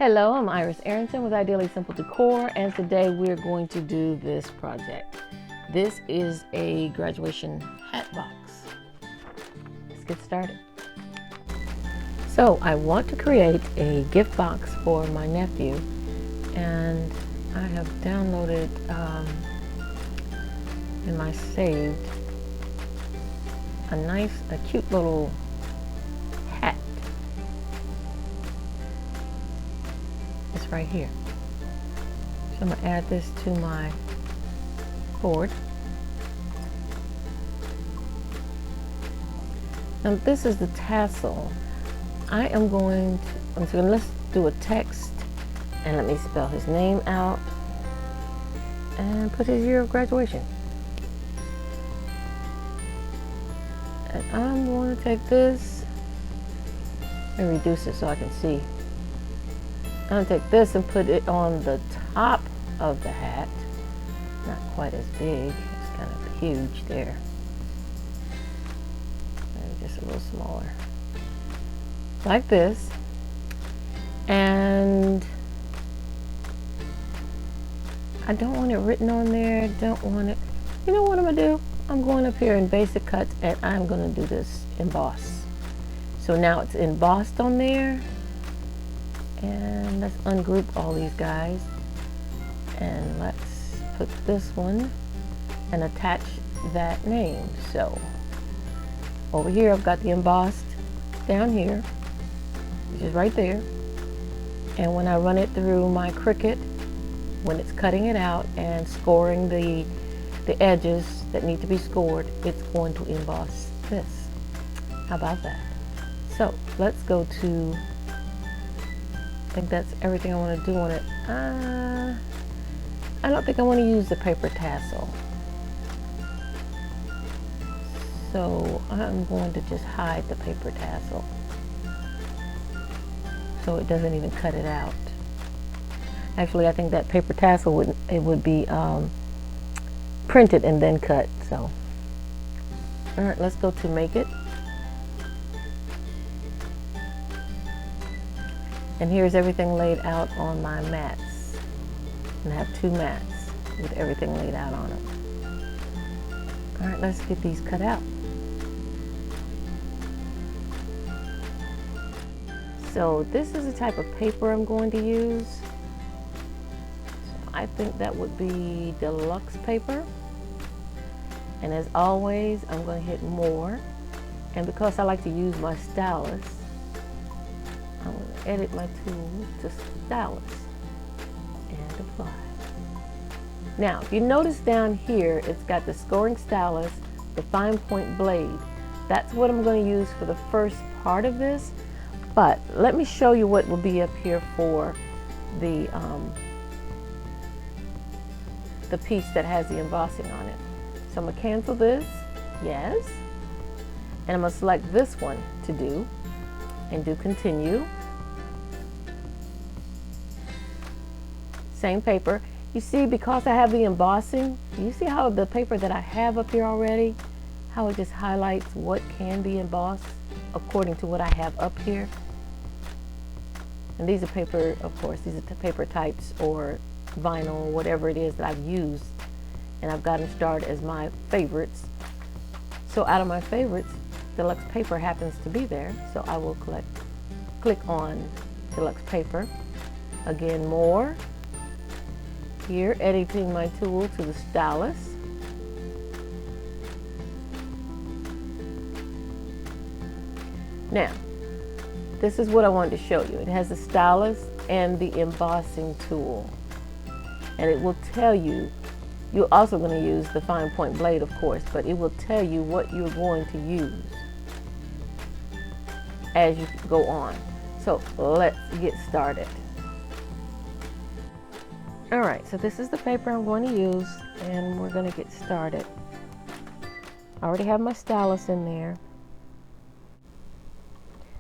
Hello, I'm Iris Arrington with Ideally Simple Decor, and today we're going to do this project. This is a graduation hat box. Let's get started. So I want to create a gift box for my nephew, and I have downloaded in my saved a cute little hat. It's right here. So I'm going to add this to my board. Now this is the tassel. Let's do a text, and let me spell his name out and put his year of graduation. And I'm going to take this and reduce it so I can see. I'm going to take this and put it on the top of the hat. Not quite as big, it's kind of huge there. Maybe just a little smaller. Like this. And I don't want it written on there, don't want it. You know what I'm going to do? I'm going up here in basic cuts and I'm going to do this emboss. So now it's embossed on there. And let's ungroup all these guys. And let's put this one and attach that name. So over here I've got the embossed down here, which is right there. And when I run it through my Cricut, when it's cutting it out and scoring the edges that need to be scored, it's going to emboss this. How about that? So let's go to, I think that's everything I want to do on it. I don't think I want to use the paper tassel. So I'm going to just hide the paper tassel so it doesn't even cut it out. Actually, I think that paper tassel would be printed and then cut. So, all right, let's go to make it. And here's everything laid out on my mats. And I have 2 mats with everything laid out on them. All right, let's get these cut out. So this is the type of paper I'm going to use. So I think that would be deluxe paper. And as always, I'm going to hit more. And because I like to use my stylus, I'm going to edit my tool to stylus and apply. Now, if you notice down here, it's got the scoring stylus, the fine point blade. That's what I'm going to use for the first part of this. But let me show you what will be up here for the piece that has the embossing on it. So I'm going to cancel this, yes. And I'm going to select this one to do, and do continue. Same paper. You see, because I have the embossing, you see how the paper that I have up here already, how it just highlights what can be embossed according to what I have up here. And these are paper, of course, these are paper types or vinyl, whatever it is that I've used. And I've got them starred as my favorites. So out of my favorites, deluxe paper happens to be there. So I will click on deluxe paper. Again, more. Here, editing my tool to the stylus. Now, this is what I wanted to show you. It has the stylus and the embossing tool. And it will tell you, you're also going to use the fine point blade, of course, but it will tell you what you're going to use as you go on. So let's get started. All right, so this is the paper I'm going to use, and we're going to get started. I already have my stylus in there.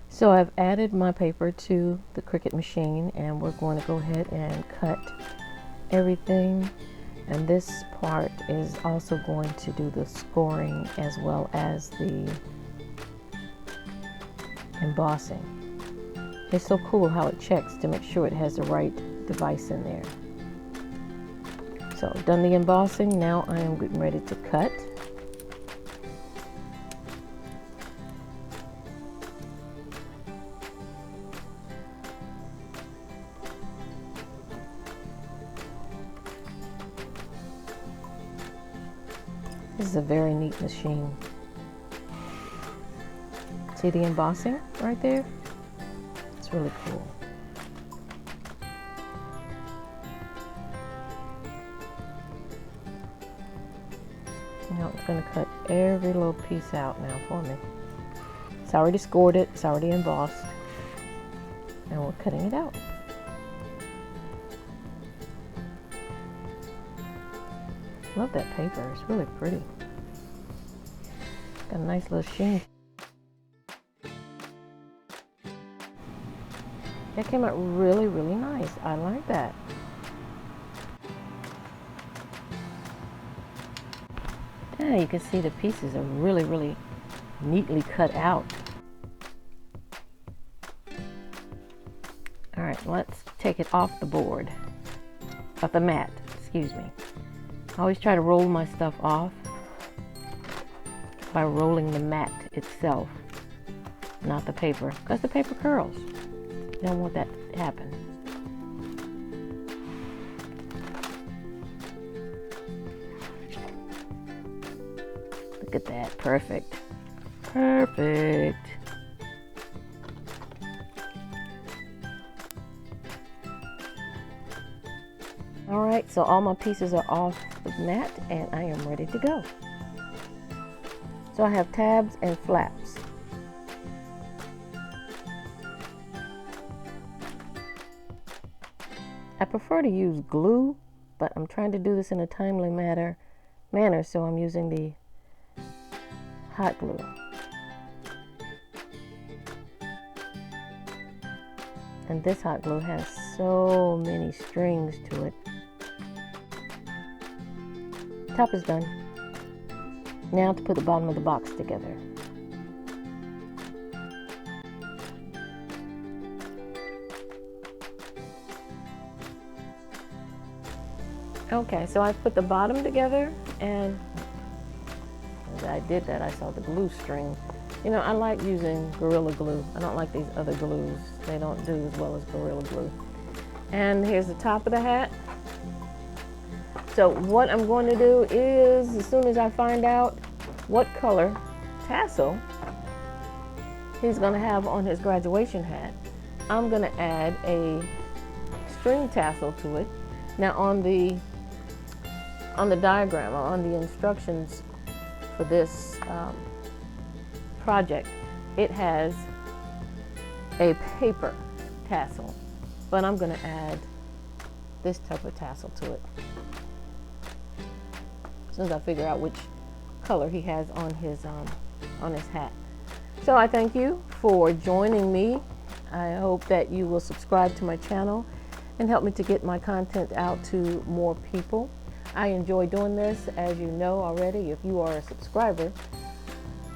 So I've added my paper to the Cricut machine, and we're going to go ahead and cut everything. And this part is also going to do the scoring as well as the embossing. It's so cool how it checks to make sure it has the right device in there. So done the embossing, now I am getting ready to cut. This is a very neat machine. See the embossing right there? It's really cool. Now it's going to cut every little piece out now for me. It's already scored it, it's already embossed, and we're cutting it out. Love that paper, it's really pretty. Got a nice little sheen. That came out really, really nice. I like that. Yeah, you can see the pieces are really, really neatly cut out. All right, let's take it off the board, off the mat, excuse me. I always try to roll my stuff off by rolling the mat itself, not the paper, because the paper curls. You don't want that to happen. Look at that, perfect. Perfect. All right, so all my pieces are off the mat and I am ready to go. So I have tabs and flaps. I prefer to use glue, but I'm trying to do this in a timely manner, so I'm using the hot glue. And this hot glue has so many strings to it. Top is done. Now to put the bottom of the box together. Okay, so I put the bottom together, and as I did that, I saw the glue string. You know, I like using Gorilla Glue. I don't like these other glues. They don't do as well as Gorilla Glue. And here's the top of the hat. So what I'm going to do is, as soon as I find out what color tassel he's going to have on his graduation hat, I'm going to add a string tassel to it. Now on the diagram, or on the instructions for this project, it has a paper tassel, but I'm going to add this type of tassel to it as soon as I figure out which color he has on his hat. So I thank you for joining me. I hope that you will subscribe to my channel and help me to get my content out to more people. I enjoy doing this, as you know already, if you are a subscriber.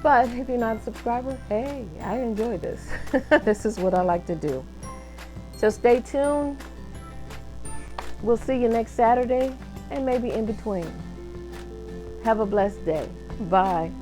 But if you're not a subscriber, hey, I enjoy this. This is what I like to do. So stay tuned. We'll see you next Saturday, and maybe in between. Have a blessed day. Bye.